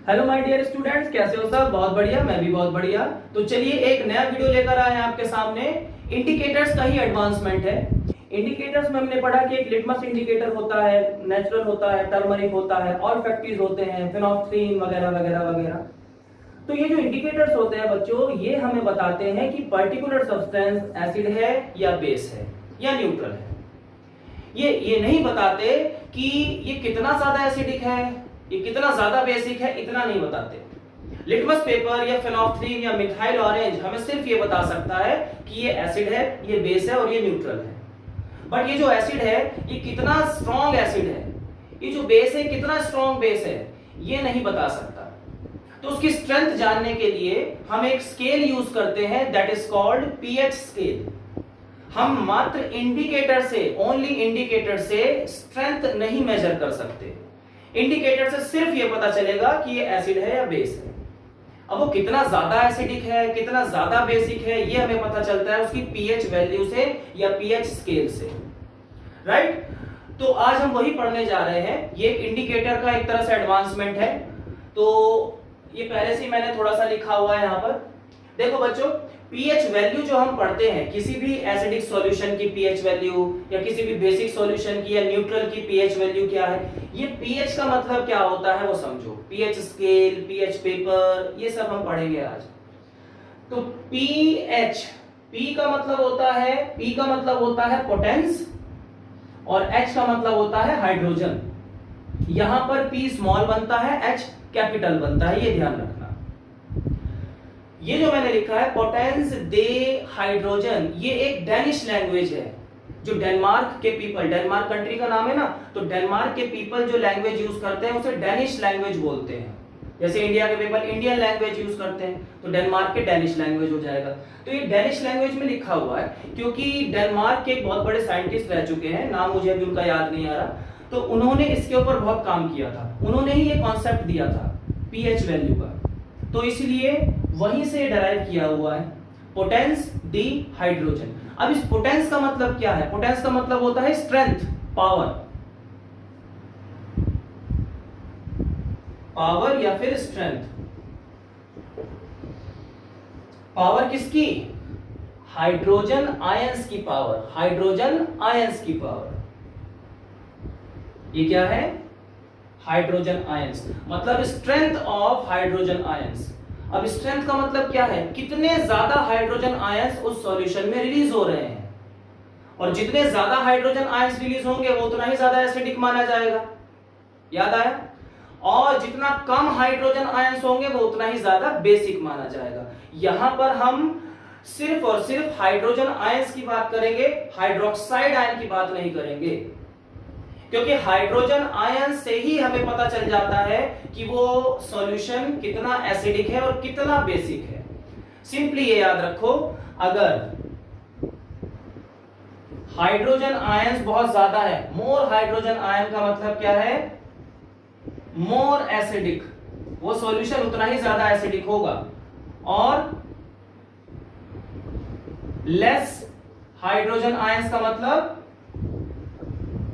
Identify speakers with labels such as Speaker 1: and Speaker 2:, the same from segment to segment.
Speaker 1: Hello my dear students, कैसे हो सब? बहुत बढ़िया, मैं भी बहुत बढ़िया। तो चलिए एक नया वीडियो लेकर आए हैं आपके सामने। इंडिकेटर्स का ही एडवांसमेंट है। इंडिकेटर्स में हमने पढ़ा कि एक लिटमस इंडिकेटर होता है, नेचुरल होता है, टर्मरिक होता है, ऑल्फैक्टरीज होते हैं, फिनोल्फ्थीन वगैरह वगैरह वगैरह। तो ये जो इंडिकेटर्स होते हैं बच्चों, ये हमें बताते हैं कि पर्टिकुलर सब्सटेंस एसिड है या बेस है या न्यूट्रल है। ये नहीं बताते कि ये कितना ज्यादा एसिडिक है, ये कितना ज्यादा बेसिक है, इतना नहीं बताते। लिटमस पेपर या फिनोल्फ्थीन या मिथाइल ऑरेंज हमें सिर्फ ये बता सकता है कि ये एसिड है, ये बेस है और ये न्यूट्रल है। बट ये जो एसिड है ये कितना स्ट्रॉन्ग एसिड है, ये जो बेस है कितना स्ट्रॉन्ग बेस है, ये नहीं बता सकता। तो उसकी स्ट्रेंथ जानने के लिए हम एक स्केल यूज करते हैं, that is called pH scale. हम मात्र इंडिकेटर से, ओनली इंडिकेटर से स्ट्रेंथ नहीं मेजर कर सकते। इंडिकेटर से सिर्फ ये पता चलेगा कि ये एसिड है या बेस है। अब वो कितना ज्यादा एसिडिक है, कितना ज्यादा बेसिक है, ये हमें पता चलता है उसकी पीएच वैल्यू से या पीएच स्केल से, राइट? तो आज हम वही पढ़ने जा रहे हैं। ये इंडिकेटर का एक तरह से एडवांसमेंट है। तो ये पहले से मैंने थोड़ा सा लिखा हुआ है यहां पर। देखो बच्चों, पीएच वैल्यू जो हम पढ़ते हैं, किसी भी एसिडिक सॉल्यूशन की पीएच वैल्यू या किसी भी बेसिक सॉल्यूशन की या न्यूट्रल की पीएच वैल्यू क्या है, ये पीएच का मतलब क्या होता है वो समझो। पीएच स्केल, पीएच पेपर, ये सब हम पढ़ेंगे आज। तो पीएच, पी का मतलब होता है पोटेंस और एच का मतलब होता है हाइड्रोजन। यहां पर पी स्मॉल बनता है, एच कैपिटल बनता है, ये ध्यान रखना। ये जो मैंने लिखा है पोटेंस दे हाइड्रोजन, ये एक डेनिश लैंग्वेज है जो डेनमार्क के पीपल, डेनमार्क कंट्री का नाम है ना, तो डेनमार्क के पीपल जो लैंग्वेज यूज करते हैं उसे डेनिश लैंग्वेज बोलते हैं। जैसे इंडिया के पीपल इंडियन लैंग्वेज यूज करते हैं, तो डेनमार्क के डेनिश लैंग्वेज हो जाएगा। तो ये डेनिश लैंग्वेज में लिखा हुआ है क्योंकि डेनमार्क के एक बहुत बड़े साइंटिस्ट रह चुके हैं, नाम मुझे अभी उनका याद नहीं आ रहा, तो उन्होंने इसके ऊपर बहुत काम किया था। उन्होंने ही ये कॉन्सेप्ट दिया था पीएच वैल्यू का, तो इसलिए वहीं से डराइव किया हुआ है पोटेंस डी हाइड्रोजन। अब इस पोटेंस का मतलब क्या है? पोटेंस का मतलब होता है स्ट्रेंथ, पावर, पावर या फिर स्ट्रेंथ। पावर किसकी? हाइड्रोजन आयंस की पावर, हाइड्रोजन आयंस की पावर। ये क्या है? हाइड्रोजन आयंस, मतलब स्ट्रेंथ ऑफ हाइड्रोजन आयंस। अब स्ट्रेंथ का मतलब क्या है? कितने ज्यादा हाइड्रोजन आयंस उस सॉल्यूशन में रिलीज हो रहे हैं, और जितने ज्यादा हाइड्रोजन आयंस रिलीज होंगे वो उतना ही ज्यादा एसिडिक माना जाएगा। याद आया? और जितना कम हाइड्रोजन आयंस होंगे वो उतना ही ज्यादा बेसिक माना जाएगा। यहां पर हम सिर्फ और सिर्फ हाइड्रोजन आयंस की बात करेंगे, हाइड्रोक्साइड आयन की बात नहीं करेंगे, क्योंकि हाइड्रोजन आयन से ही हमें पता चल जाता है कि वो सॉल्यूशन कितना एसिडिक है और कितना बेसिक है। सिंपली ये याद रखो, अगर हाइड्रोजन आयंस बहुत ज्यादा है, मोर हाइड्रोजन आयन का मतलब क्या है? मोर एसिडिक, वो सॉल्यूशन उतना ही ज्यादा एसिडिक होगा। और लेस हाइड्रोजन आयंस का मतलब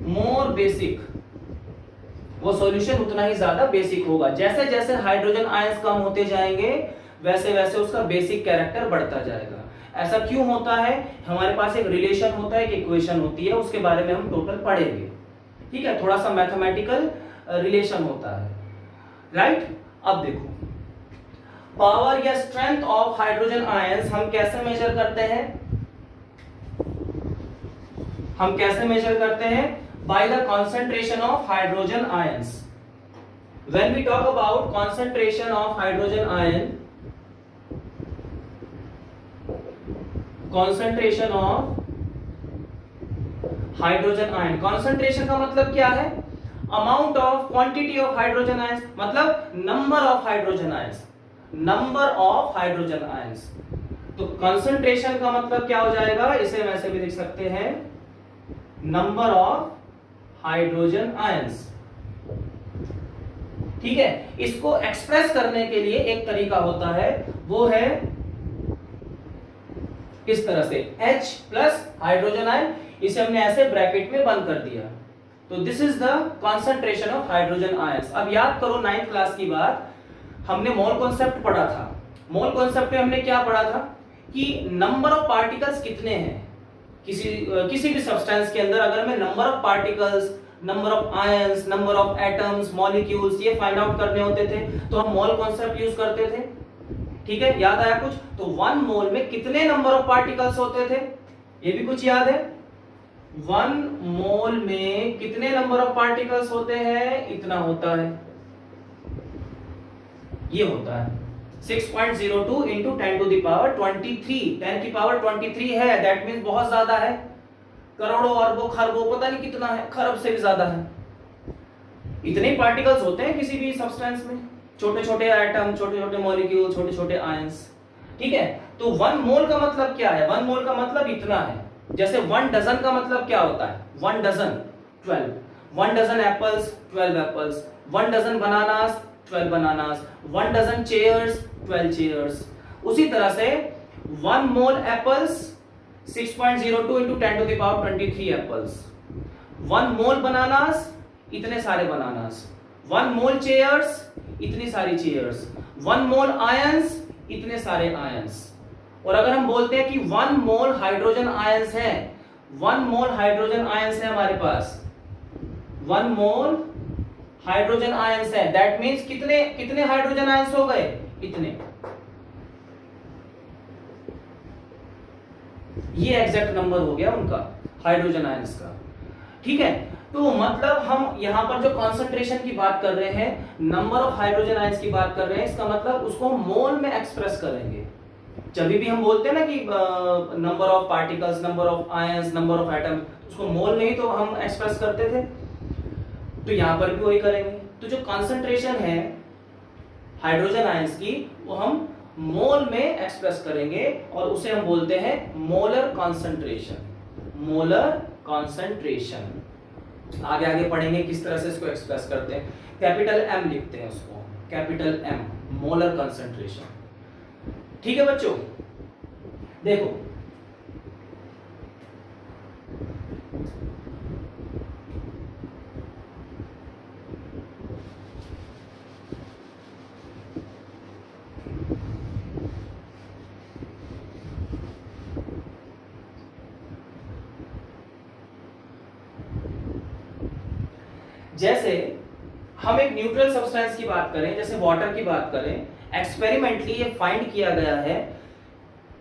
Speaker 1: मोर बेसिक, वो सॉल्यूशन उतना ही ज्यादा बेसिक होगा। जैसे जैसे हाइड्रोजन आयंस कम होते जाएंगे वैसे वैसे उसका बेसिक कैरेक्टर बढ़ता जाएगा। ऐसा क्यों होता है? हमारे पास एक रिलेशन होता है, एक इक्वेशन होती है, उसके बारे में हम टोटल पढ़ेंगे, ठीक है? थोड़ा सा मैथमेटिकल रिलेशन होता है, राइट? अब देखो, पावर या स्ट्रेंथ ऑफ हाइड्रोजन आयंस हम कैसे मेजर करते हैं? हम कैसे मेजर करते हैं? by the concentration of hydrogen ions. When we talk about concentration of hydrogen ion, concentration of hydrogen ion, concentration का मतलब क्या है? amount of quantity of hydrogen ions, मतलब number of hydrogen ions, number of hydrogen ions। तो concentration का मतलब क्या हो जाएगा? इसे वैसे भी लिख सकते हैं number of हाइड्रोजन आयंस, ठीक है? इसको एक्सप्रेस करने के लिए एक तरीका होता है, वो है इस तरह से H प्लस हाइड्रोजन आयन, इसे हमने ऐसे ब्रैकेट में बंद कर दिया, तो this is the concentration of hydrogen ions. अब याद करो 9th क्लास की बात, हमने मोल कॉन्सेप्ट पढ़ा था। मोल कॉन्सेप्ट में हमने क्या पढ़ा था कि नंबर ऑफ पार्टिकल्स कितने हैं किसी भी सब्सटेंस के अंदर। अगर हमें number of particles, number of ions, number of atoms, molecules ये फाइंड आउट करने होते थे तो हम मोल कॉन्सेप्ट यूज करते थे। ठीक है, याद आया कुछ? तो 1 मोल में कितने नंबर ऑफ पार्टिकल्स होते थे, ये भी कुछ याद है? 1 मोल में कितने नंबर ऑफ पार्टिकल्स होते हैं? इतना होता है, ये होता है 6.02 इंटू 10 टू द पावर 23। 10 की पावर 23 है, दैट मीन्स बहुत ज्यादा है। करोड़ों, अरबों, खरबों, पता नहीं कितना है, खरब से भी ज्यादा है। इतने पार्टिकल्स होते हैं किसी भी सब्सटेंस में, छोटे छोटे एटम, छोटे छोटे मॉलिक्यूल, छोटे छोटे आयंस। ठीक है, तो 1 मोल का मतलब क्या है? 1 मोल का मतलब इतना है। जैसे 1 डजन का मतलब क्या होता है? 1 dozen 12, 1 dozen apples 12 apples, 1 dozen bananas 12 bananas, 1 dozen chairs 12 chairs. उसी तरह से 1 mole apples 6.02 into 10 to the power 23 apples. 1 mole bananas, इतने सारे बनानास। 1 मोल चेयर्स, इतनी सारी चेयर्स। 1 मोल आयंस, इतने सारे आयंस। और अगर हम बोलते हैं कि 1 मोल हाइड्रोजन आयंस है, 1 मोल हाइड्रोजन आयंस है हमारे पास, 1 मोल हाइड्रोजन आयंस है, दैट मीन्स कितने कितने हाइड्रोजन आयंस हो गए? इतने। ये एग्जैक्ट नंबर हो गया उनका हाइड्रोजन आयंस का। ठीक है, तो मतलब हम यहां पर जो कॉन्सेंट्रेशन की बात कर रहे हैं, नंबर ऑफ हाइड्रोजन आयंस की बात कर रहे हैं, इसका मतलब उसको मोल में एक्सप्रेस करेंगे। जब भी हम बोलते हैं ना कि number of particles, number of ions, number of atom, उसको मोल में ही तो हम एक्सप्रेस करते थे, तो यहां पर भी वही करेंगे। तो जो कॉन्सेंट्रेशन है हाइड्रोजन आयंस की, वो हम मोल में एक्सप्रेस करेंगे और उसे हम बोलते हैं मोलर कॉन्सेंट्रेशन। मोलर कॉन्सेंट्रेशन आगे आगे पढ़ेंगे किस तरह से इसको एक्सप्रेस करते हैं। कैपिटल एम लिखते हैं उसको, कैपिटल एम, मोलर कॉन्सेंट्रेशन। ठीक है बच्चों, देखो जैसे हम एक न्यूट्रल सब्सटेंस की बात करें, जैसे वाटर की बात करें, एक्सपेरिमेंटली ये फाइंड किया गया है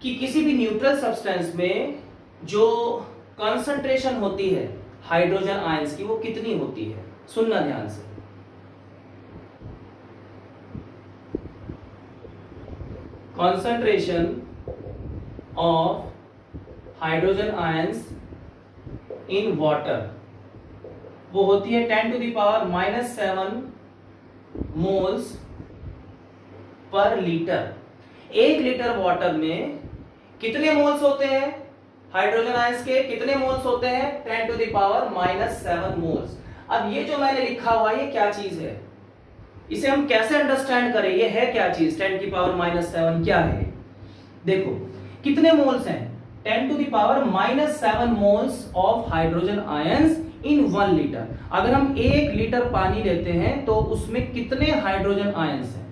Speaker 1: कि किसी भी न्यूट्रल सब्सटेंस में जो कंसंट्रेशन होती है हाइड्रोजन आयंस की, वो कितनी होती है? सुनना ध्यान से। Concentration of hydrogen ions in water वो होती है 10 to the power -7 moles per litre. 1 litre water में कितने मोल्स होते हैं हाइड्रोजन आयंस के? कितने मोल्स होते हैं? 10 टू द पावर -7 मोल्स। अब ये जो मैंने लिखा हुआ है, ये क्या चीज है? इसे हम कैसे अंडरस्टैंड करें? ये है क्या चीज? 10 की पावर -7 क्या है? देखो कितने मोल्स हैं? 10 to the power -7 moles of hydrogen ions in 1 litre. अगर हम 1 लीटर पानी लेते हैं तो उसमें कितने हाइड्रोजन आयंस हैं?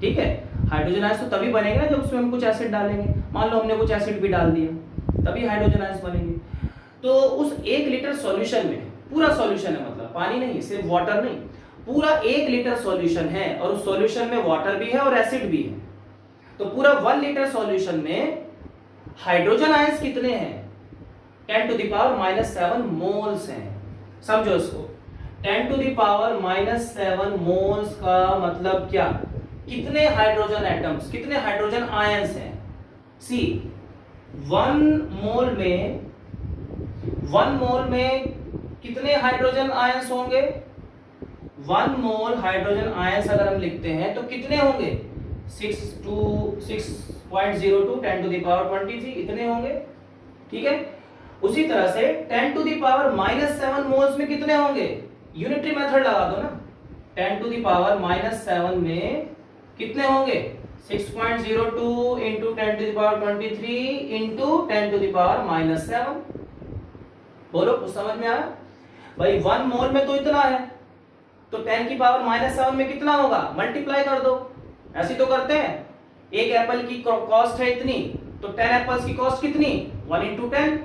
Speaker 1: ठीक है, हाइड्रोजन आयंस तो तभी बनेंगे ना जब उसमें हम कुछ एसिड डालेंगे। मान लो हमने कुछ एसिड भी डाल दिया, तभी हाइड्रोजन आयंस बनेंगे। तो उस 1 लीटर सॉल्यूशन में, पूरा सॉल्यूशन है, मतलब पानी नहीं, सिर्फ वाटर नहीं, पूरा 1 लीटर सॉल्यूशन है और उस सॉल्यूशन में वाटर भी है और एसिड भी है। तो पूरा 1 लीटर सॉल्यूशन में हाइड्रोजन आयंस कितने हैं? 10 टू द पावर -7 मोल्स हैं। समझो इसको, 10 टू द पावर -7 मोल्स का मतलब क्या? कितने हाइड्रोजन एटम्स, कितने हाइड्रोजन आयंस हैं? सी 1 मोल में कितने हाइड्रोजन आयंस होंगे? 1 मोल हाइड्रोजन आयंस अगर हम लिखते हैं तो कितने होंगे? 6.02 10 टू द पावर 23 इतने होंगे। ठीक है, उसी तरह से 10 टू द पावर -7 मोल्स में कितने होंगे? यूनिटरी मेथड लगा दो ना। 10 टू द पावर -7 में कितने होंगे? 6.02 into 10 to the power 23 into 10 to the power -7। बोलो कुछ समझ में आया? भाई 1 मोल में तो इतना है, तो 10 की पावर -7 में कितना होगा? मल्टीप्लाई कर दो, ऐसे तो करते हैं, एक एप्पल की कॉस्ट है इतनी, तो 10 एप्पल्स की कॉस्ट कितनी, 1 into 10,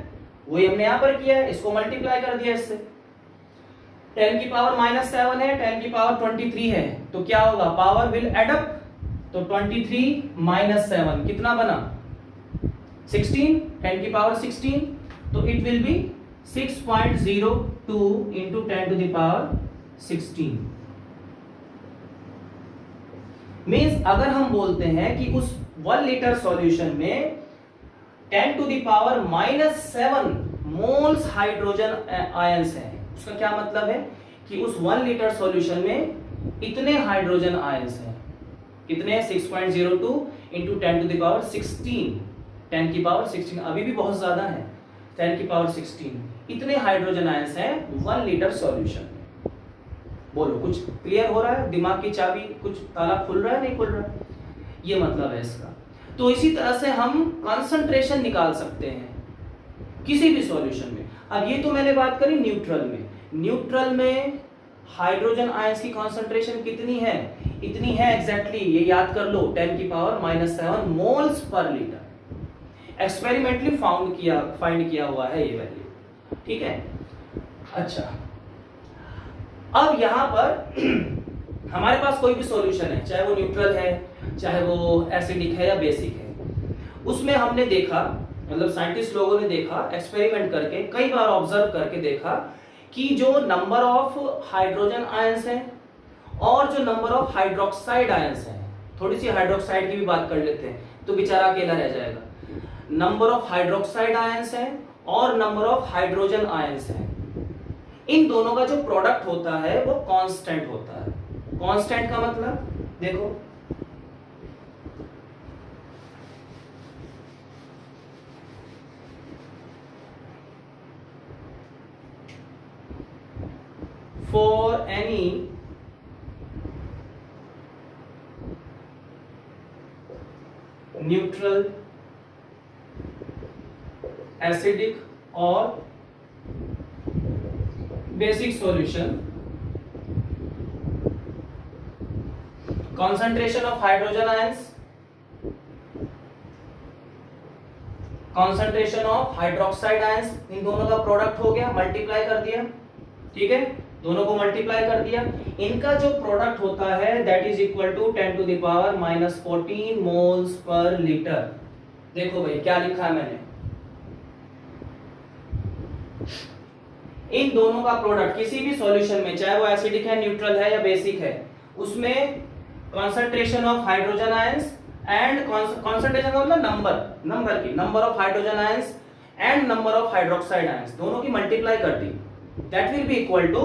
Speaker 1: वही हमने यहां पर किया है, इसको मल्टीप्लाई कर दिया इससे। 10 की पावर -7 है, 10 की पावर 23 है, तो क्या होगा, पावर विल एड अप, तो 23 - 7 कितना बना, 16, 10 की पावर 16, तो it will be 6.02 into 10 to the power 16। Means अगर हम बोलते हैं कि उस 1 लीटर सॉल्यूशन में 10 to the power -7 moles hydrogen ions हैं, उसका क्या मतलब है कि उस 1 लीटर सॉल्यूशन में इतने हाइड्रोजन आयंस हैं, कितने, 6.02 into 10 to the power 16, 10 की पावर 16, अभी भी बहुत ज्यादा है, 10 की पावर 16, इतने हाइड्रोजन आयंस हैं 1 लीटर सॉल्यूशन में। बोलो कुछ क्लियर हो रहा है, दिमाग की चाबी कुछ ताला खुल रहा है, नहीं खुल रहा है, ये मतलब है इसका। तो इसी तरह से हम कंसंट्रेशन निकाल सकते हैं किसी भी सॉल्यूशन में। अब ये तो मैंने बात करी न्यूट्रल में, न्यूट्रल में हाइड्रोजन आयंस की कंसंट्रेशन कितनी है, इतनी है एग्जैक्टली, ये याद कर लो, 10 की power -7 moles per litre, experimentally find किया हुआ है ये वैल्यू, ठीक है। अच्छा, अब यहां पर हमारे पास कोई भी सॉल्यूशन है, चाहे वो न्यूट्रल है, चाहे वो एसिडिक है या बेसिक है, उसमें हमने देखा, मतलब साइंटिस्ट लोगों ने देखा, एक्सपेरिमेंट करके कई बार ऑब्जर्व करके देखा कि जो नंबर ऑफ हाइड्रोजन आयंस हैं और जो नंबर ऑफ हाइड्रोक्साइड आयंस हैं, थोड़ी सी हाइड्रोक्साइड की भी बात कर लेते हैं तो बेचारा अकेला रह जाएगा, नंबर ऑफ हाइड्रोक्साइड आयंस हैं और नंबर ऑफ हाइड्रोजन आयंस हैं, इन दोनों का जो प्रोडक्ट होता है वो कांस्टेंट होता है। कांस्टेंट का मतलब देखो, for any neutral, acidic or basic solution, concentration of hydrogen ions, concentration of hydroxide ions, इन दोनों का प्रोडक्ट हो गया, मल्टीप्लाई कर दिया, ठीक है, दोनों को मल्टीप्लाई कर दिया, इनका जो प्रोडक्ट होता है that is equal to 10 to the power -14 moles per litre. देखो भाई क्या लिखा है मैंने, इन दोनों का प्रोडक्ट किसी भी सॉल्यूशन में, चाहे वो एसिडिक है, न्यूट्रल है या बेसिक है, उसमें concentration of hydrogen ions and concentration का मतलब number of hydrogen ions and number of hydroxide ions, दोनों की मल्टीप्लाई कर दी, that will be equal to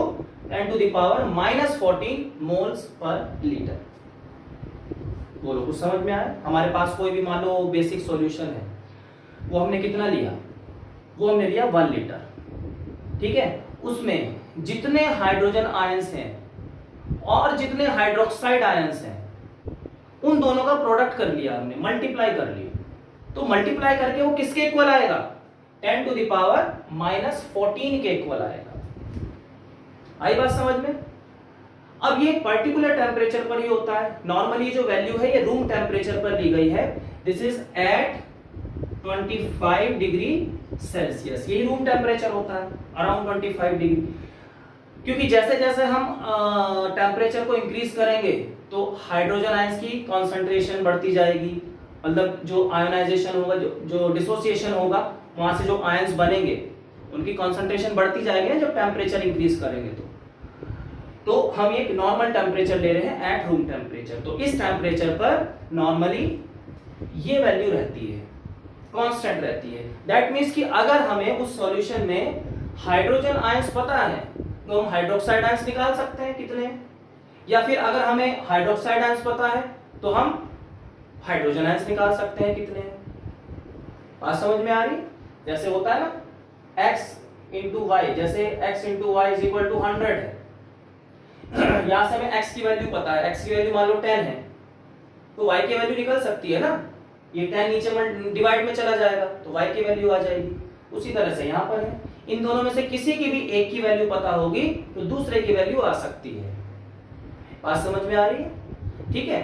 Speaker 1: 10 to the power -14 moles per litre. बोलो कुछ समझ में आया। हमारे पास कोई भी मान लो बेसिक सॉल्यूशन है, वो हमने कितना लिया, वो हमने लिया 1 लीटर, ठीक है, उसमें जितने हाइड्रोजन आयंस हैं और जितने हाइड्रोक्साइड आयंस हैं उन दोनों का प्रोडक्ट कर लिया हमने, मल्टीप्लाई कर लिया, तो मल्टीप्लाई करके वो किसके इक्वल आएगा, 10 to the power -14 के इक्वल आएगा। आई बात समझ में। अब ये पर्टिकुलर टेम्परेचर पर ही होता है, नॉर्मली जो वैल्यू है ये रूम टेम्परेचर पर ली गई है, this is at 25 degree Celsius, यही रूम टेम्परेचर होता है, अराउंड 25 डिग्री, क्योंकि जैसे जैसे हम टेम्परेचर को इंक्रीज करेंगे तो हाइड्रोजन आयंस की कॉन्सेंट्रेशन बढ़ती जाएगी, मतलब जो आयोनाइजेशन होगा, जो डिसोसिएशन होगा, वहां से जो आयंस बनेंगे उनकी कंसंट्रेशन बढ़ती जाएगी जब टेम्परेचर इंक्रीज करेंगे। तो हम एक नॉर्मल टेम्परेचर ले रहे हैं एट रूम टेम्परेचर, तो इस टेम्परेचर पर नॉर्मली ये वैल्यू रहती है, कांस्टेंट रहती है। दैट मींस कि अगर हमें उस सॉल्यूशन में हाइड्रोजन आयंस पता है तो हम हाइड्रोक्साइड आयंस निकाल सकते हैं कितने, या फिर अगर हमें हाइड्रोक्साइड आयंस पता है तो हम हाइड्रोजन आयंस निकाल सकते हैं कितने। बात समझ में आ रही, जैसे होता है ना x into y, जैसे x into y is equal to 100 है, यहां से हमें x की वैल्यू पता है, x की वैल्यू मान लो 10 है, तो y की वैल्यू निकल सकती है ना, ये 10 नीचे में डिवाइड में चला जाएगा तो y की वैल्यू आ जाएगी। उसी तरह से यहां पर है, इन दोनों में से किसी की भी एक की वैल्यू पता होगी तो दूसरे की वैल्यू आ सकती है। बात समझ में आ रही है, ठीक है।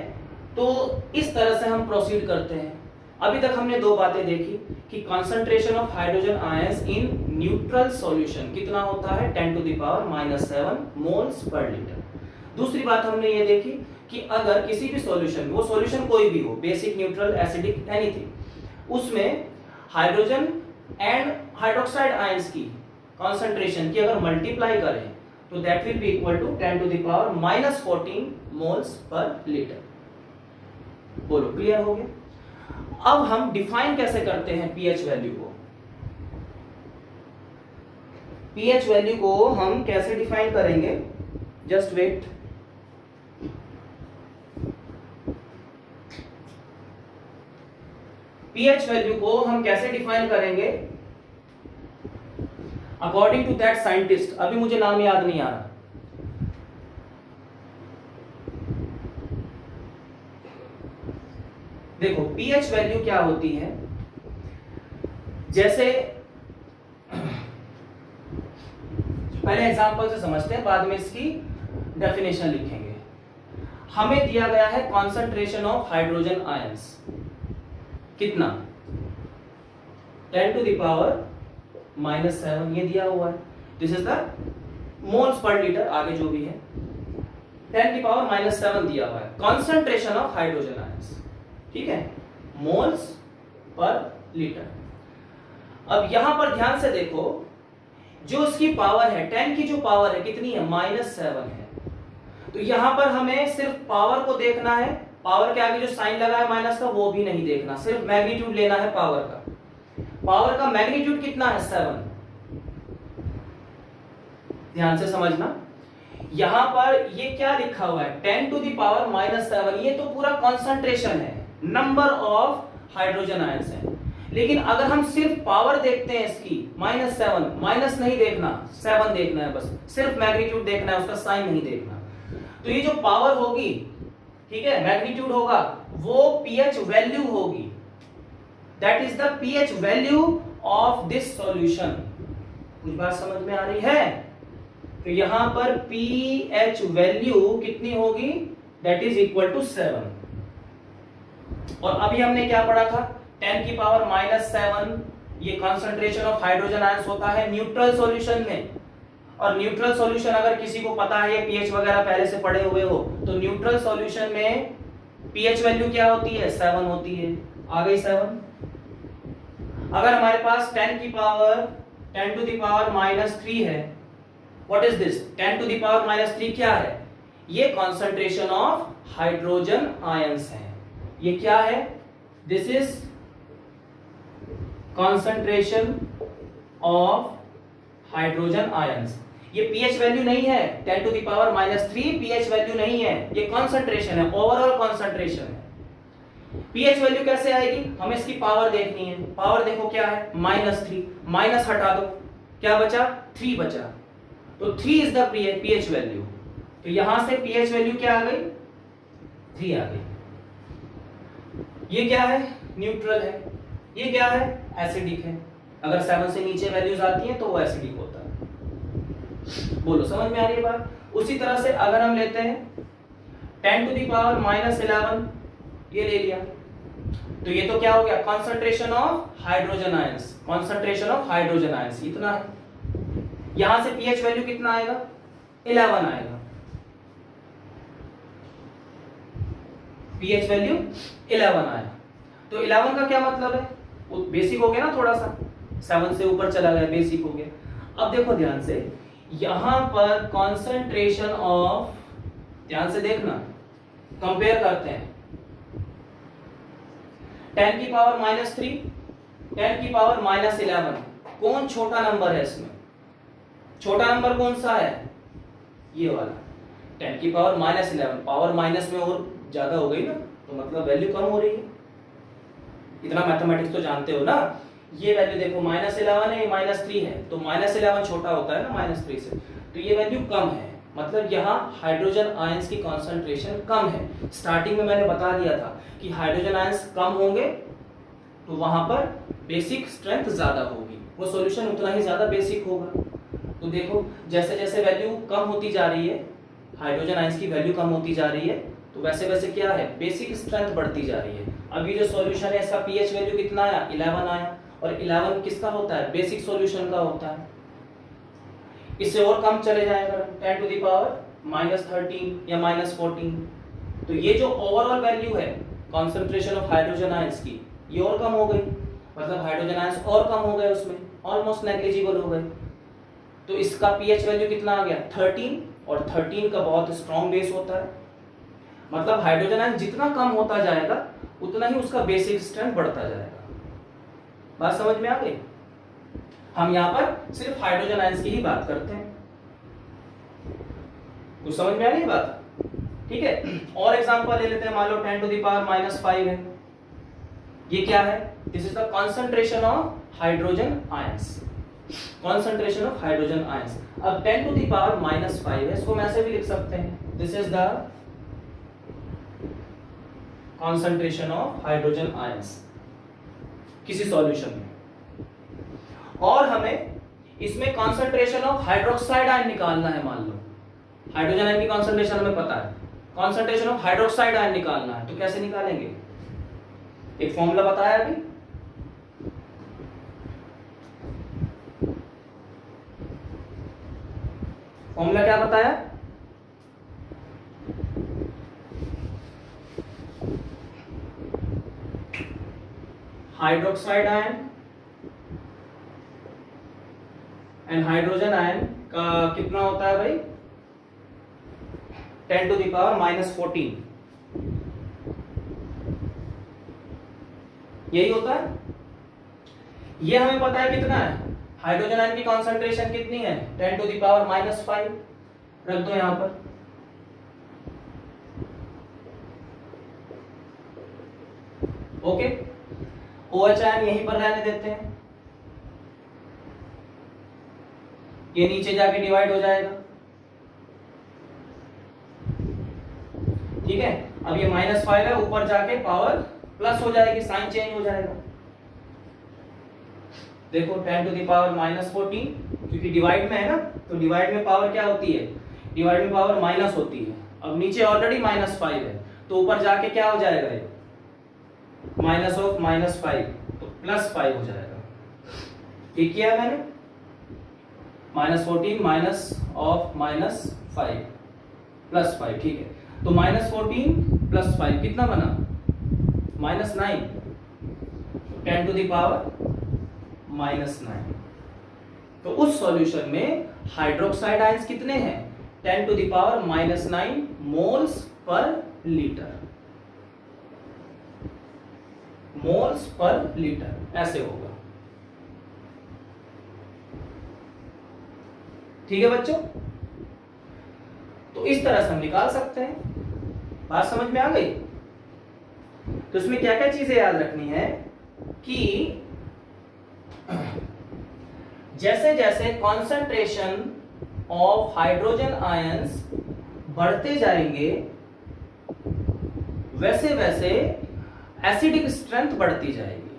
Speaker 1: तो इस तरह से हम प्रोसीड करते हैं। अभी तक हमने दो बातें देखी कि concentration of hydrogen ions in neutral solution कितना होता है 10⁻⁷ मोल्स पर लीटर। दूसरी बात हमने ये देखी कि अगर किसी भी सॉल्यूशन, वो सॉल्यूशन कोई भी हो, बेसिक, न्यूट्रल, एसिडिक, एनीथिंग, उसमें हाइड्रोजन एंड हाइड्रोक्साइड आयंस की कॉन्सेंट्रेशन की अगर मल्टीप्लाई करें तो that will be equal to 10⁻⁻14 moles per litre. बोलो, क्लियर हो गया? अब हम डिफाइन कैसे करते हैं पीएच वैल्यू को? पीएच वैल्यू को हम कैसे डिफाइन करेंगे? Just wait. पीएच वैल्यू को हम कैसे डिफाइन करेंगे अकॉर्डिंग टू दैट साइंटिस्ट? अभी मुझे नाम याद नहीं आ रहा। देखो, पीएच वैल्यू क्या होती है, जैसे पहले एग्जांपल से समझते हैं, बाद में इसकी डेफिनेशन लिखेंगे। हमें दिया गया है कॉन्सेंट्रेशन ऑफ हाइड्रोजन आयंस कितना 10⁻⁻7 ये दिया हुआ है। This is the moles per litre, आगे जो भी है 10⁻⁷ दिया हुआ है कॉन्सेंट्रेशन ऑफ हाइड्रोजन आयंस, ठीक है, मोल्स पर लीटर। अब यहां पर ध्यान से देखो, जो इसकी पावर है 10 की जो पावर है कितनी है -7 है। तो यहां पर हमें सिर्फ पावर को देखना है, पावर के आगे जो साइन लगा है माइनस का वो भी नहीं देखना, सिर्फ मैग्नीट्यूड लेना है पावर का। पावर का मैग्नीट्यूड कितना है 7। ध्यान से समझना, यहां पर ये क्या लिखा हुआ है 10⁻⁻7, ये तो पूरा कॉन्सेंट्रेशन है, नंबर ऑफ हाइड्रोजन आयंस है। लेकिन अगर हम सिर्फ पावर देखते हैं इसकी -7, माइनस नहीं देखना, 7 देखना है, बस सिर्फ मैग्नीट्यूड देखना है, उसका साइन नहीं देखना। तो ये जो पावर होगी, ठीक है, मैग्नीट्यूड होगा, वो पीएच वैल्यू होगी, that is the pH value of this solution. कुछ बात समझ में आ रही है? तो यहां पर पीएच वैल्यू कितनी होगी, दैट इज इक्वल टू 7। और अभी हमने क्या पढ़ा था, 10⁻⁻7 ये कॉन्सेंट्रेशन ऑफ हाइड्रोजन आयंस होता है न्यूट्रल सॉल्यूशन में। और न्यूट्रल सॉल्यूशन अगर किसी को पता है, ये पीएच वगैरह पहले से पढ़े हुए हो, तो न्यूट्रल सॉल्यूशन में पीएच वैल्यू क्या होती है 7 होती है। आ गई 7। अगर हमारे पास 10⁻³ है, व्हाट इज दिस 10⁻³ क्या है? ये कॉन्सेंट्रेशन ऑफ हाइड्रोजन आयंस है। ये क्या है? This is concentration of hydrogen ions. ये पीएच वैल्यू नहीं है, 10⁻³ पीएच वैल्यू नहीं है, ये कॉन्सेंट्रेशन है, ओवरऑल कॉन्सेंट्रेशन है। पीएच वैल्यू कैसे आएगी? हमें इसकी पावर देखनी है। पावर देखो क्या है -3, माइनस हटा दो, क्या बचा 3 बचा, तो 3 इज द पीएच वैल्यू। तो यहां से पीएच वैल्यू क्या आ गई 3 आ गई। ये क्या है? न्यूट्रल है। ये क्या है? एसिडिक है। अगर 7 से नीचे वैल्यूज आती हैं तो वो एसिडिक होता है। बोलो, समझ में आ रही है बात? उसी तरह से अगर हम लेते हैं 10⁻⁻11 ये ले लिया, तो ये तो क्या हो गया concentration of hydrogen ions, concentration of hydrogen ions इतना है। यहां से पीएच वैल्यू कितना आएगा 11 आएगा, पीएच वैल्यू 11 आया। तो 11 का क्या मतलब है? वो बेसिक हो गया ना, थोड़ा सा 7 से ऊपर चला गया, बेसिक हो गया। अब देखो ध्यान से, यहां पर कॉन्सेंट्रेशन ऑफ, ध्यान से देखना, कंपेयर करते हैं 10⁻³ 10⁻11 कौन छोटा नंबर है इसमें? छोटा नंबर कौन सा है? ये वाला 10⁻11। पावर माइनस में और ज्यादा हो गई ना, तो मतलब वैल्यू कम हो रही है। इतना मैथमेटिक्स तो जानते हो ना। ये वैल्यू देखो -11 है, -3 है, तो -11 छोटा होता है ना -3 से, तो ये वैल्यू कम है, मतलब यहाँ हाइड्रोजन आयंस की कॉन्सेंट्रेशन कम है। स्टार्टिंग में मैंने बता दिया था कि हाइड्रोजन आयंस कम होंगे तो वहां पर बेसिक स्ट्रेंथ ज्यादा होगी, वो सॉल्यूशन उतना ही ज्यादा बेसिक होगा। तो देखो जैसे जैसे वैल्यू कम होती जा रही है, हाइड्रोजन आयंस की वैल्यू कम होती जा रही है, तो वैसे वैसे क्या है, बेसिक स्ट्रेंथ बढ़ती जा रही है। अब ये जो सॉल्यूशन है इसका पीएच वैल्यू कितना आया, 11 आया, और 11 किसका होता है, बेसिक सॉल्यूशन का होता है। इससे और कम चले जाएगा 10 टू द पावर -13 या -14, तो ये जो ओवरऑल वैल्यू है कॉन्सेंट्रेशन ऑफ हाइड्रोजन आयंस की, ये और कम हो गई, मतलब हाइड्रोजन आयंस और कम हो गए उसमें, ऑलमोस्ट नेग्लिजिबल हो गए। तो इसका पीएच वैल्यू कितना आ गया 13, और 13 का बहुत स्ट्रॉन्ग बेस होता है, मतलब हाइड्रोजन आयंस जितना कम होता जाएगा उतना ही उसका बेसिक स्ट्रेंथ बढ़ता जाएगा। बात समझ में आ गई? हम यहाँ पर सिर्फ हाइड्रोजन आयंस की ही बात करते हैं। कुछ समझ में आ गई बात? ठीक है, और एग्जांपल ले लेते हैं। मान लो 10 टू द पावर -5 है, ये क्या है, this is the concentration of hydrogen ions, concentration of hydrogen ions. अब 10 टू द पावर -5 है, इसको हम ऐसे भी लिख सकते हैं, this is the concentration of hydrogen ions किसी सॉल्यूशन में। और हमें इसमें कंसंट्रेशन ऑफ हाइड्रोक्साइड आयन निकालना है। मान लो हाइड्रोजन आयन की कंसंट्रेशन हमें पता है, कंसंट्रेशन ऑफ हाइड्रोक्साइड आयन निकालना है, तो कैसे निकालेंगे, एक फॉर्मूला बताया अभी, फॉर्मूला क्या बताया, hydroxide ion and hydrogen ion का कितना होता है भाई, 10 टू द पावर -14, यही होता है। ये हमें पता है कितना है, हाइड्रोजन आयन की कॉन्सेंट्रेशन कितनी है, 10 टू द पावर -5, रख दो यहां पर। ओके, OH आयन यहीं पर रहने देते हैं, ये नीचे जाके डिवाइड हो जाएगा, ठीक है। अब ये -5 है, ऊपर जाके पावर प्लस हो जाएगी, साइन चेंज हो जाएगा। देखो 10 टू द पावर -14, क्योंकि डिवाइड में है ना, तो डिवाइड में पावर क्या होती है, डिवाइड में पावर माइनस होती है। अब नीचे ऑलरेडी -5 है, तो ऊपर जाके क्या हो जाएगा, ये माइनस ऑफ -5, तो +5 हो जाएगा। ठीक किया मैंने, -14 माइनस ऑफ -5 +5, ठीक है। तो -14 +5 कितना बना, -9, 10 टू द पावर -9। तो उस सॉल्यूशन में हाइड्रोक्साइड आयंस कितने हैं, 10 to the power -9 moles per litre, moles per litre, ऐसे होगा। ठीक है बच्चों, तो इस तरह से हम निकाल सकते हैं। बात समझ में आ गई? तो इसमें क्या क्या चीजें याद रखनी है कि जैसे जैसे कॉन्सेंट्रेशन ऑफ हाइड्रोजन आयंस बढ़ते जाएंगे वैसे वैसे एसिडिक स्ट्रेंथ बढ़ती जाएगी,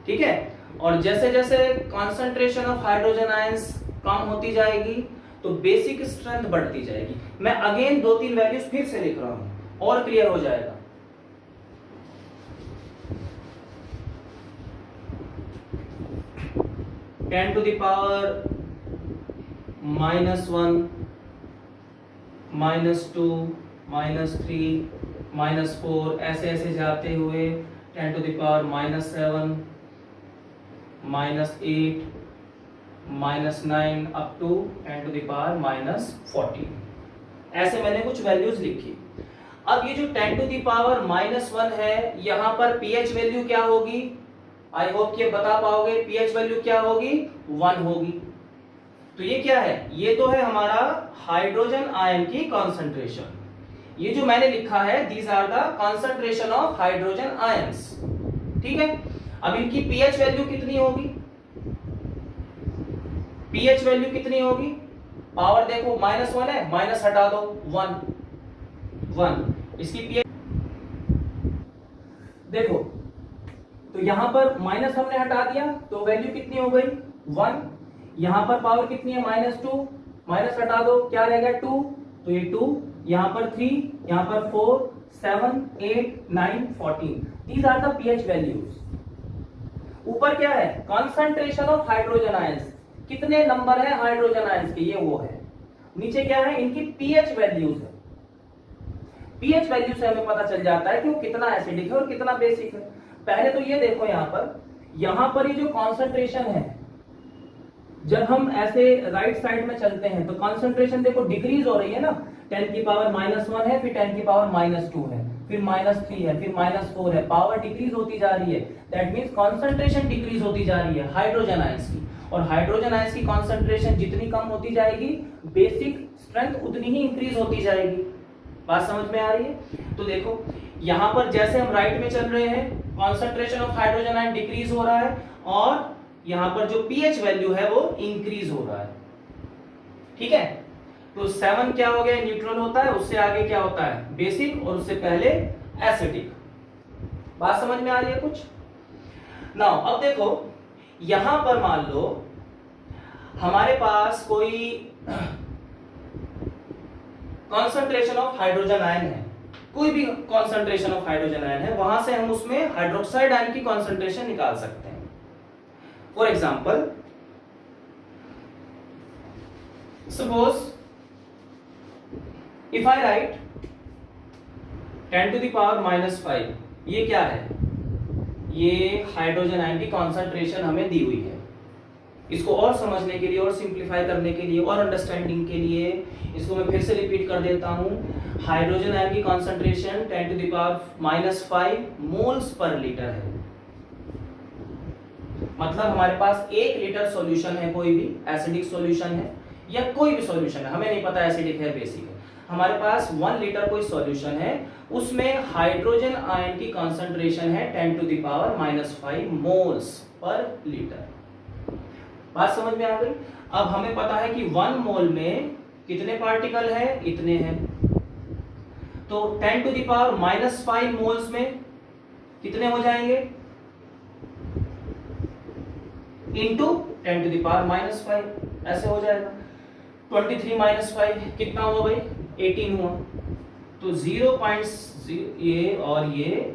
Speaker 1: ठीक है। और जैसे जैसे कॉन्सेंट्रेशन ऑफ हाइड्रोजन आयंस कम होती जाएगी तो बेसिक स्ट्रेंथ बढ़ती जाएगी। मैं अगेन 2-3 वैल्यूज फिर से लिख रहा हूं और क्लियर हो जाएगा। टेन टू द पावर -1, -2, -3, -4 ऐसे ऐसे जाते हुए 10 to the power -7, -8, -9 up to 10 to the power -14। ऐसे मैंने कुछ वैल्यूज लिखी। अब ये जो 10 टू द पावर -1 है, यहां पर पीएच वैल्यू क्या होगी, आई होप ये बता पाओगे। पीएच वैल्यू क्या होगी, 1 होगी। तो ये क्या है, ये तो है हमारा हाइड्रोजन आयन की कॉन्सेंट्रेशन। ये जो मैंने लिखा है, these are the concentration of hydrogen ions, ठीक है। अब इनकी पीएच वैल्यू कितनी होगी, पीएच वैल्यू कितनी होगी, पावर देखो -1 है, माइनस हटा दो 1 इसकी पीएच देखो, तो यहां पर माइनस हमने हटा दिया तो वैल्यू कितनी हो गई 1। यहां पर पावर कितनी है -2, माइनस हटा दो क्या रहेगा 2, तो ये 2, यहाँ पर 3, यहाँ पर 4, 7, 8, 9, 14। These are the pH values. ऊपर क्या है? कॉन्सेंट्रेशन ऑफ हाइड्रोजन आयंस, कितने नंबर है हाइड्रोजन आयंस के, ये वो है। नीचे क्या है? इनकी पीएच वैल्यूज है। पीएच वैल्यू से हमें पता चल जाता है कि वो कितना एसिडिक है और कितना बेसिक है। पहले तो ये देखो, यहां पर ये जो कॉन्सेंट्रेशन है, जब हम ऐसे राइट साइड में चलते हैं तो कॉन्सेंट्रेशन देखो डिक्रीज हो रही है ना। 10 की पावर -1 है, फिर 10 की पावर -2 है, फिर -3 है, फिर -4 है, पावर डिक्रीज होती जा रही है। दैट मींस कॉन्सेंट्रेशन डिक्रीज होती जा रही है हाइड्रोजन आयंस की। और हाइड्रोजन आयंस की कॉन्सेंट्रेशन जितनी कम होती जाएगी, बेसिक स्ट्रेंथ उतनी ही इंक्रीज होती जाएगी। बात समझ में आ रही है? तो देखो यहां पर जैसे हम राइट में चल रहे हैं, concentration of hydrogen ion decrease हो रहा है और यहां पर जो पीएच वैल्यू है वो इंक्रीज हो रहा है। ठीक है, तो 7 क्या हो गया? न्यूट्रल होता है, उससे आगे क्या होता है? बेसिक, और उससे पहले एसिडिक। बात समझ में आ रही है कुछ? नाउ अब देखो, यहां पर मान लो हमारे पास कोई कॉन्सेंट्रेशन ऑफ हाइड्रोजन आयन है, कोई भी कॉन्सेंट्रेशन ऑफ हाइड्रोजन आयन है, वहां से हम उसमें हाइड्रोक्साइड आयन की कॉन्सेंट्रेशन निकाल सकते हैं। For example, suppose if I right 10 to the power -5, ये क्या है? ये हाइड्रोजन आयन की कॉन्सेंट्रेशन हमें दी हुई है। इसको और समझने के लिए और सिंप्लीफाई करने के लिए और अंडरस्टैंडिंग के लिए इसको मैं फिर से रिपीट कर देता हूं। हाइड्रोजन आयन की concentration 10 to the power -5 moles per litre है। मतलब हमारे पास 1 लीटर सॉल्यूशन है, कोई भी एसिडिक सॉल्यूशन है या कोई भी सॉल्यूशन है, हमें नहीं पता एसिडिक है बेसिक है, हमारे पास 1 लीटर कोई सॉल्यूशन है, उसमें हाइड्रोजन आयन की कॉन्सेंट्रेशन है 10 to the power -5 moles per litre. बात समझ में आ गई? अब हमें पता है कि 1 मोल में कितने पार्टिकल है? इतने हैं। तो 10 to the power -5 मोल्स में कितने हो जाएंगे? इंटू 10 to the power -5, ऐसे हो जाएगा। 23 -5 कितना हुआ भाई? 18 हुआ। तो 0.0 ये और ये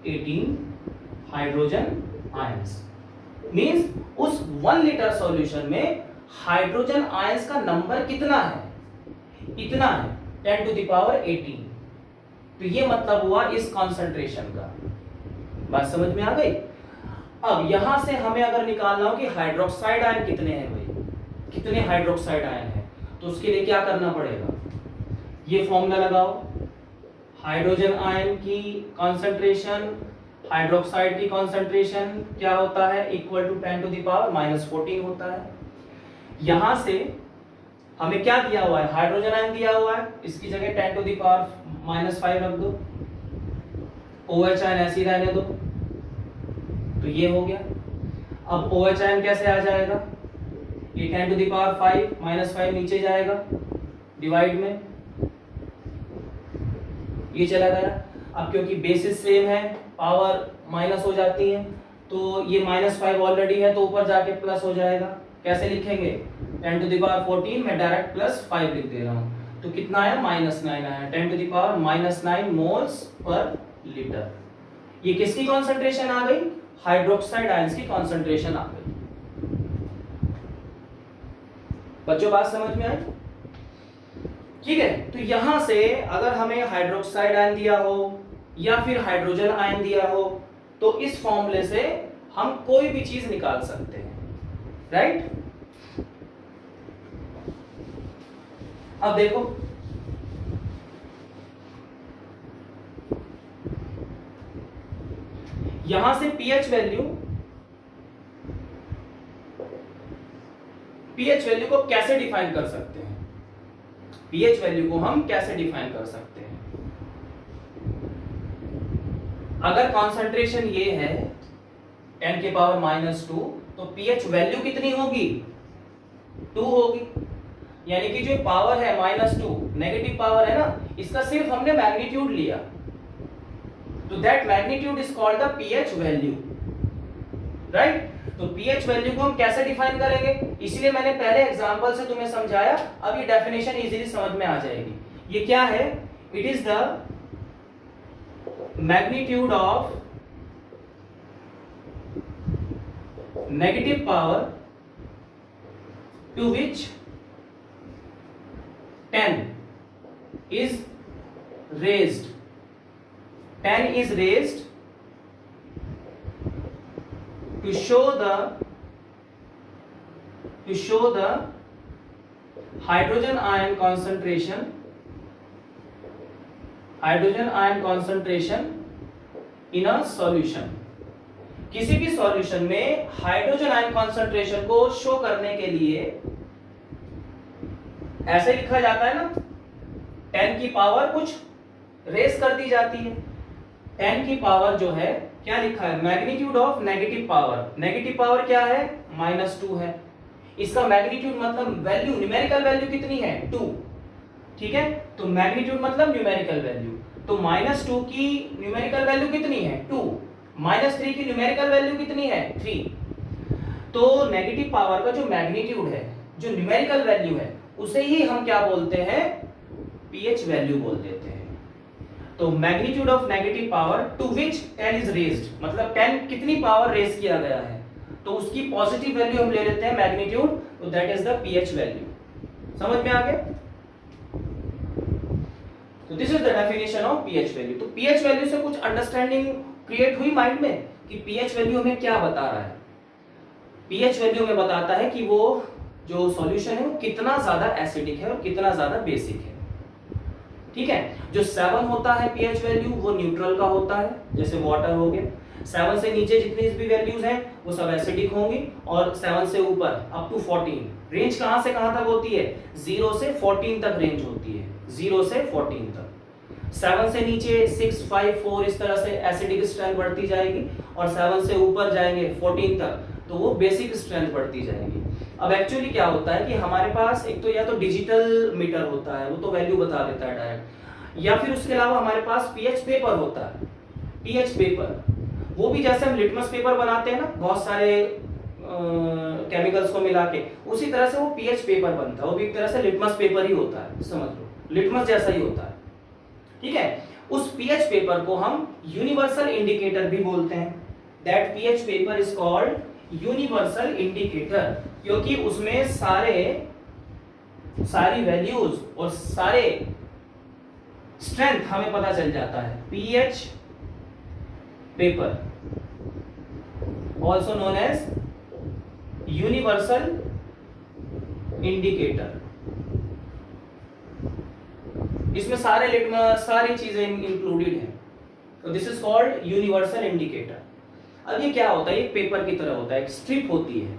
Speaker 1: 18 हाइड्रोजन आयंस। मींस उस 1 लीटर सॉल्यूशन में हाइड्रोजन आयंस का नंबर कितना है? इतना है, 10 to the power 18। तो ये मतलब हुआ इस कॉन्सेंट्रेशन का। बात समझ में आ गई? अब यहां से हमें अगर निकालना हो कि हाइड्रोक्साइड आयन कितने हैं भाई, कितने हाइड्रोक्साइड आयन है, तो उसके लिए क्या करना पड़ेगा? ये फॉर्मूला लगाओ, हाइड्रोजन आयन की कॉन्सेंट्रेशन हाइड्रोक्साइड की कॉन्सेंट्रेशन क्या होता है? Equal to 10 to the power -14 होता है। यहां से हमें क्या दिया हुआ है? हाइड्रोजन आयन दिया हुआ है, इसकी जगह 10 to the power -5 रख दो, OH आयन ऐसे ही रहने दो, तो ये हो गया। अब OH आयन कैसे आ जाएगा? ये 10 to the power 5 -5 नीचे जाएगा डिवाइड में, ये चला गया। अब क्योंकि बेसिस सेम है, पावर माइनस हो जाती है, तो ये -5 ऑलरेडी है, तो ऊपर जाके प्लस हो जाएगा। कैसे लिखेंगे? 10 to the power 14 मैं डायरेक्ट +5 लिख दे रहा हूं, तो कितना आया? -9 आया। 10 to the power -9 moles per litre. ये किसकी कॉन्सेंट्रेशन आ गई? हाइड्रोक्साइड आयंस की कॉन्सेंट्रेशन आ गई। बच्चों बात समझ में आई? ठीक है, तो यहां से अगर हमें हाइड्रोक्साइड आयन दिया हो या फिर हाइड्रोजन आयन दिया हो, तो इस फॉर्मूले से हम कोई भी चीज निकाल सकते हैं, राइट? अब देखो, यहां से पीएच वैल्यू को कैसे डिफाइन कर सकते हैं? पीएच वैल्यू को हम कैसे डिफाइन कर सकते हैं? अगर कॉन्सेंट्रेशन ये है 10 के पावर -2, तो पीएच वैल्यू कितनी होगी? 2 होगी। यानी कि जो पावर है -2 नेगेटिव पावर है ना, इसका सिर्फ हमने मैग्नीट्यूड लिया, तो that magnitude is called the pH value, right? तो पीएच वैल्यू को हम कैसे डिफाइन करेंगे, इसलिए मैंने पहले एग्जांपल से तुम्हें समझाया, अब ये डेफिनेशन इजीली समझ में आ जाएगी। ये क्या है, it is the magnitude of negative power to which 10 is raised, 10 is raised to show the hydrogen ion concentration in a solution। किसी भी सॉल्यूशन में हाइड्रोजन आयन कॉन्सेंट्रेशन को शो करने के लिए ऐसे लिखा जाता है ना, 10 की पावर कुछ रेस कर दी जाती है। 10 की पावर जो है क्या लिखा है, magnitude of negative power. Negative power क्या है, -2 है। इसका मैग्नीट्यूड मतलब वैल्यू, न्यूमेरिकल वैल्यू कितनी है, 2। ठीक है, तो मैग्नीट्यूड मतलब न्यूमेरिकल वैल्यू, तो -2 की न्यूमेरिकल वैल्यू कितनी है, 2। -3 की न्यूमेरिकल वैल्यू कितनी है, 3। तो नेगेटिव पावर का जो मैग्नीट्यूड है, जो न्यूमेरिकल वैल्यू है, उसे ही हम क्या बोलते हैं, पीएच वैल्यू बोल देते हैं। तो magnitude of negative power to which 10 is raised, मतलब 10 कितनी पावर रेज किया गया है, तो उसकी पॉजिटिव वैल्यू हम ले लेते हैं मैग्नीट्यूड, तो that is the pH value. समझ में आ गया? तो this is the definition of pH value. तो पीएच वैल्यू से कुछ अंडरस्टैंडिंग क्रिएट हुई माइंड में कि पीएच वैल्यू हमें क्या बता रहा है। पीएच वैल्यू हमें बताता है कि वो जो सॉल्यूशन है वो कितना ज्यादा एसिडिक है और कितना ज्यादा बेसिक है। ठीक है, जो 7 होता है पीएच वैल्यू वो न्यूट्रल का होता है, जैसे वाटर हो गया। 7 से नीचे जितनी भी वैल्यूज हैं वो सब एसिडिक होंगी, और 7 से ऊपर अप टू 14। रेंज कहां से कहां तक होती है, 0 से 14 तक रेंज होती है, 0 से 14 तक। 7 से नीचे 6, 5, 4 इस तरह से एसिडिक स्ट्रेंथ बढ़ती जाएगी, और 7 से ऊपर जाएंगे 14 तक तो वो बेसिक स्ट्रेंथ बढ़ती जाएगी। अब एक्चुअली क्या होता है कि हमारे पास एक तो या तो डिजिटल मीटर होता है, वो तो वैल्यू बता देता है डायरेक्ट, या फिर उसके अलावा हमारे पास पीएच पेपर होता है। पीएच पेपर वो भी जैसे हम लिटमस पेपर बनाते हैं ना, बहुत सारे केमिकल्स को मिला के, उसी तरह से वो पीएच पेपर बनता है। वो भी एक तरह से लिटमस पेपर ही होता है, समझ लो, लिटमस जैसा ही होता है। ठीक है, उस पीएच पेपर को हम यूनिवर्सल इंडिकेटर भी बोलते हैं। That pH paper is called universal indicator, क्योंकि उसमें सारी वैल्यूज और सारे स्ट्रेंथ हमें पता चल जाता है। PH paper also known as universal indicator, इसमें सारी चीजें इंक्लूडेड हैं, तो this is called universal indicator. अब ये क्या होता है, एक पेपर की तरह होता है, एक स्ट्रिप होती है,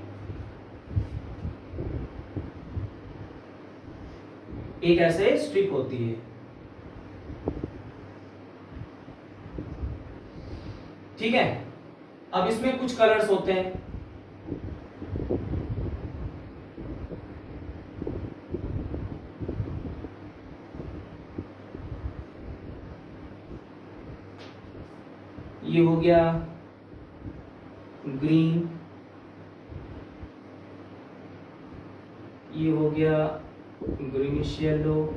Speaker 1: एक ऐसे स्ट्रिप होती है। ठीक है, अब इसमें कुछ कलर्स होते हैं। ये हो गया ग्रीन, ये हो गया ग्रीनिश येलो,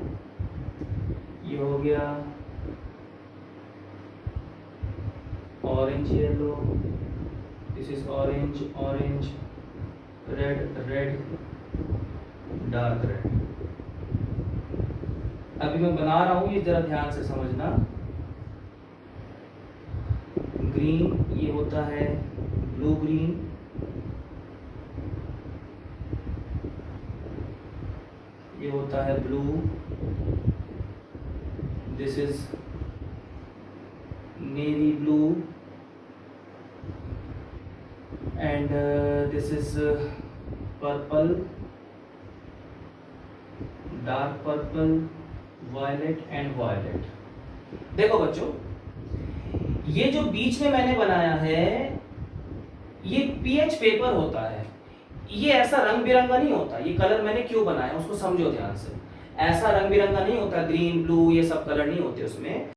Speaker 1: ये हो गया orange yellow, this is orange orange, red red, dark red. अभी मैं बना रहा हूं, ये जरा ध्यान से समझना। ग्रीन ये होता है ब्लू ग्रीन, ये होता है blue, this is navy blue, and this is purple, dark purple, violet and violet. देखो बच्चों, ये जो बीच में मैंने बनाया है ये पीएच पेपर होता है। ये ऐसा रंग बिरंगा नहीं होता, ये कलर मैंने क्यों बनाया उसको समझो ध्यान से। ऐसा रंग बिरंगा नहीं होता, ग्रीन ब्लू ये सब कलर नहीं होते उसमें।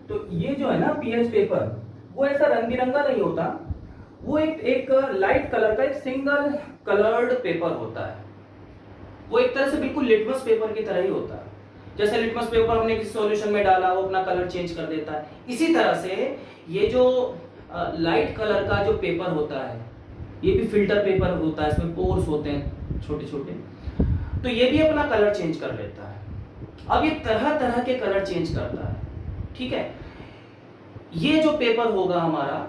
Speaker 1: तो ये जो है ना पीएच पेपर, वो ऐसा रंग बिरंगा नहीं होता, वो एक लाइट कलर का एक सिंगल कलर्ड पेपर होता है। वो एक तरह से बिल्कुल लिटमस पेपर की तरह ही होता है। जैसे लिटमस पेपर हमने किसी सॉल्यूशन में डाला, वो अपना कलर चेंज कर देता है। इसी तरह से ये जो लाइट कलर का जो पेपर होता है, ये भी फिल्टर पेपर होता है, इसमें पोर्स होते हैं छोटे छोटे, तो ये भी अपना कलर चेंज कर लेता है। अब ये तरह तरह के कलर चेंज करता है, ठीक है। ये जो पेपर होगा हमारा,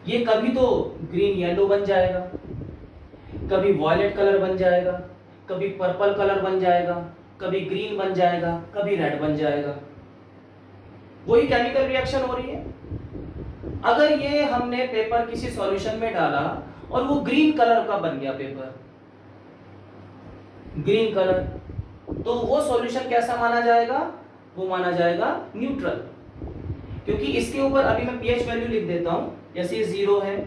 Speaker 1: ये कभी तो ग्रीन येलो बन जाएगा, कभी वॉयलेट कलर बन जाएगा, कभी पर्पल कलर बन जाएगा, कभी ग्रीन बन जाएगा, कभी रेड बन जाएगा। वही केमिकल रिएक्शन हो रही है। अगर ये हमने पेपर किसी सॉल्यूशन में डाला और वो ग्रीन कलर का बन गया पेपर, ग्रीन कलर, तो वो सॉल्यूशन कैसा माना जाएगा? वो माना जाएगा न्यूट्रल, क्योंकि इसके ऊपर अभी मैं पीएच वैल्यू लिख देता हूं। जैसे ये 0 है,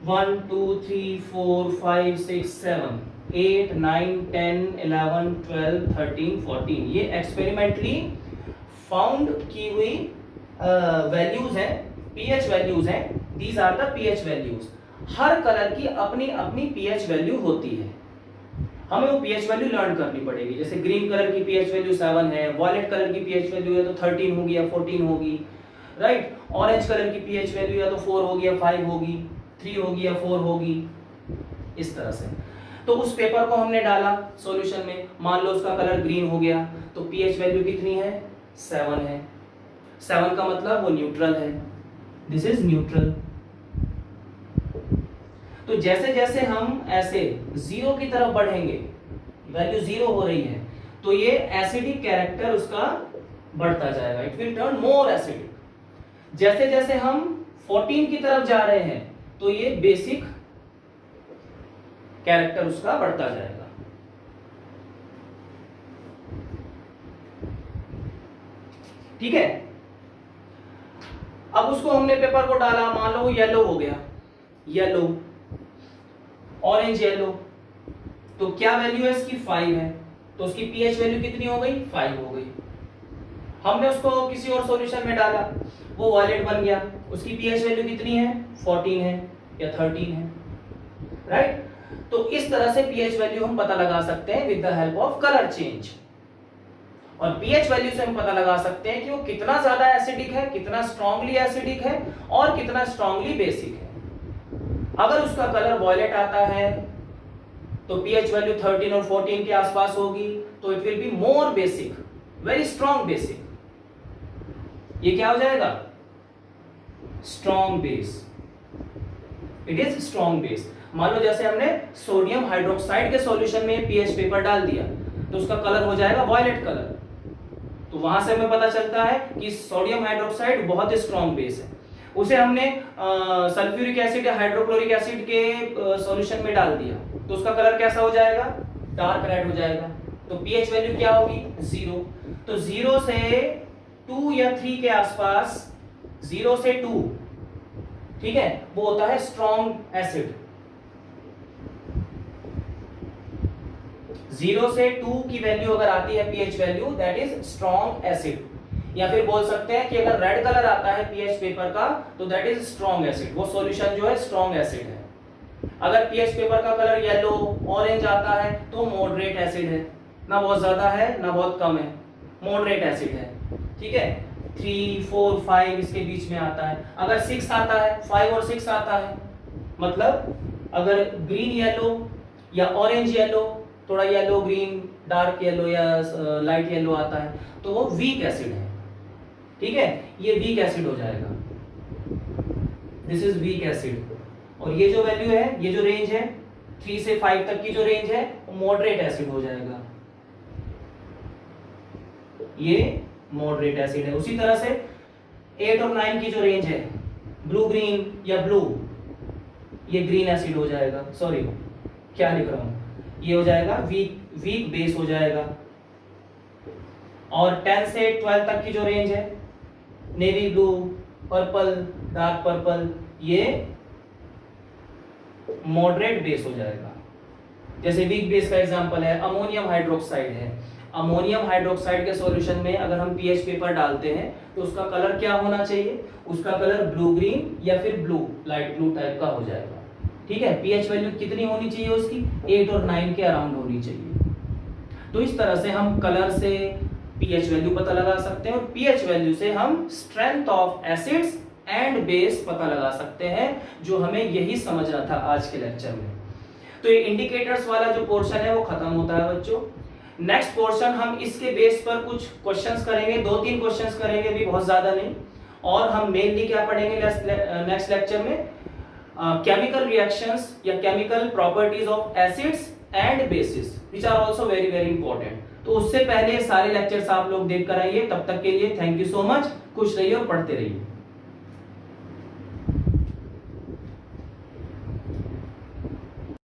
Speaker 1: 1 2 3 4 5 6 7 8 9 10 11 12 13 14 ये एक्सपेरिमेंटली फाउंड की हुई वैल्यूज है, पीएच वैल्यूज है। These are the pH values. हर कलर की अपनी अपनी पीएच वैल्यू होती है, हमें वो पीएच वैल्यू लर्न करनी पड़ेगी। जैसे ग्रीन कलर की पीएच वैल्यू 7 है, वॉयलेट कलर की पीएच वैल्यू है तो 13 होगी या 14 होगी, राइट। ऑरेंज कलर की पीएच वैल्यू या तो 4 होगी या 5 होगी, 3 होगी या 4 होगी, इस तरह से। तो उस पेपर को हमने डाला सॉल्यूशन में, मान लो उसका कलर ग्रीन हो गया, तो पीएच वैल्यू कितनी है? 7 है। 7 का मतलब वो न्यूट्रल है, दिस इज न्यूट्रल। तो जैसे जैसे हम ऐसे 0 की तरफ बढ़ेंगे, वैल्यू 0 हो रही है, तो ये एसिडिक कैरेक्टर उसका बढ़ता जाएगा, it will turn more acidic. जैसे जैसे हम 14 की तरफ जा रहे हैं, तो ये बेसिक कैरेक्टर उसका बढ़ता जाएगा। ठीक है। अब उसको हमने पेपर को डाला, मान लो येलो हो गया, येलो, ऑरेंज येलो, तो क्या वैल्यू है इसकी? 5 है, तो उसकी पीएच वैल्यू कितनी हो गई? 5 हो गई। हमने उसको किसी और सॉल्यूशन में डाला, वो वॉयलेट बन गया, उसकी पीएच वैल्यू कितनी है? 14 है या 13 है, राइट। तो इस तरह से पीएच वैल्यू हम पता लगा सकते हैं with the help of colour change. और पीएच वैल्यू से हम पता लगा सकते हैं कि वो कितना ज्यादा एसिडिक है, कितना स्ट्रांगली एसिडिक है और कितना स्ट्रांगली बेसिक है। अगर उसका कलर वॉयलेट आता है तो पीएच वैल्यू 13 और 14 के आसपास होगी, तो it will be more basic, very strong basic. ये क्या हो जाएगा? Strong base, it is strong base. मान लो जैसे हमने सोडियम हाइड्रोक्साइड के सॉल्यूशन में पीएच पेपर डाल दिया, तो उसका कलर हो जाएगा वॉयलेट कलर। तो वहां से हमें पता चलता है कि सोडियम हाइड्रोक्साइड बहुत ही स्ट्रांग बेस है। उसे हमने सल्फ्यूरिक एसिड या हाइड्रोक्लोरिक एसिड के सॉल्यूशन में डाल दिया, तो उसका कलर कैसा हो जाएगा? डार्क रेड हो जाएगा। तो पीएच वैल्यू क्या होगी? 0। तो 0 से 2 या 3 के आसपास, 0 से 2, ठीक है, वो होता है स्ट्रांग एसिड। 0 से 2 की वैल्यू अगर आती है pH value, that is strong acid. या फिर बोल सकते हैं कि अगर रेड कलर आता है पीएच पेपर का, तो दैट इज स्ट्रांग एसिड, वो सॉल्यूशन जो है स्ट्रांग एसिड है। अगर पीएच पेपर का कलर येलो, ऑरेंज आता है, तो मॉडरेट एसिड है, ना बहुत ज्यादा है ना बहुत कम है, मॉडरेट एसिड है, ठीक है। 3 4 5 इसके बीच में आता है। अगर 6 आता है, 5 और 6 आता है, मतलब अगर ग्रीन येलो या ऑरेंज येलो, थोड़ा येलो ग्रीन, डार्क येलो या लाइट येलो आता है, तो वो वीक एसिड है, ठीक है। ये वीक एसिड हो जाएगा, दिस इज वीक एसिड। और ये जो वैल्यू है, ये जो रेंज है 3 से 5 तक की जो रेंज है, वो मॉडरेट एसिड हो जाएगा, ये मॉडरेट एसिड है। उसी तरह से 8 और 9 की जो रेंज है, ब्लू ग्रीन या ब्लू, ये ग्रीन एसिड हो जाएगा। सॉरी, क्या लिख रहा हूं, ये हो जाएगा वीक बेस हो जाएगा। और 10 से 12 तक की जो रेंज है, navy blue, purple, dark purple, ये मॉडरेट बेस हो जाएगा। जैसे वीक बेस का एग्जांपल है अमोनियम हाइड्रोक्साइड है। अमोनियम हाइड्रोक्साइड के सॉल्यूशन में अगर हम पीएच पेपर डालते हैं तो उसका कलर क्या होना चाहिए, उसका कलर ब्लू ग्रीन या फिर ब्लू लाइट ब्लू टाइप का हो जाएगा। ठीक है, पीएच वैल्यू कितनी होनी चाहिए उसकी, 8 और 9 के अराउंड होनी चाहिए। तो इस तरह से हम कलर से पीएच वैल्यू पता लगा सकते हैं और पीएच वैल्यू से हम strength of acids and base पता लगा सकते हैं, जो हमें यही समझना था आज के लेक्चर में। तो ये इंडिकेटर्स वाला जो पोर्शन है वो खत्म होता है बच्चों। नेक्स्ट पोर्शन हम इसके बेस पर कुछ क्वेश्चंस करेंगे, 2-3 क्वेश्चंस करेंगे, भी बहुत ज्यादा नहीं। और हम मेनली क्या पढ़ेंगे नेक्स्ट लेक्चर में, केमिकल रिएक्शंस या chemical properties of acids and bases which are also very very important. तो उससे पहले सारे लेक्चर्स आप लोग देख कर आइए। तब तक के लिए थैंक यू सो मच, खुश रहिए और पढ़ते रहिए।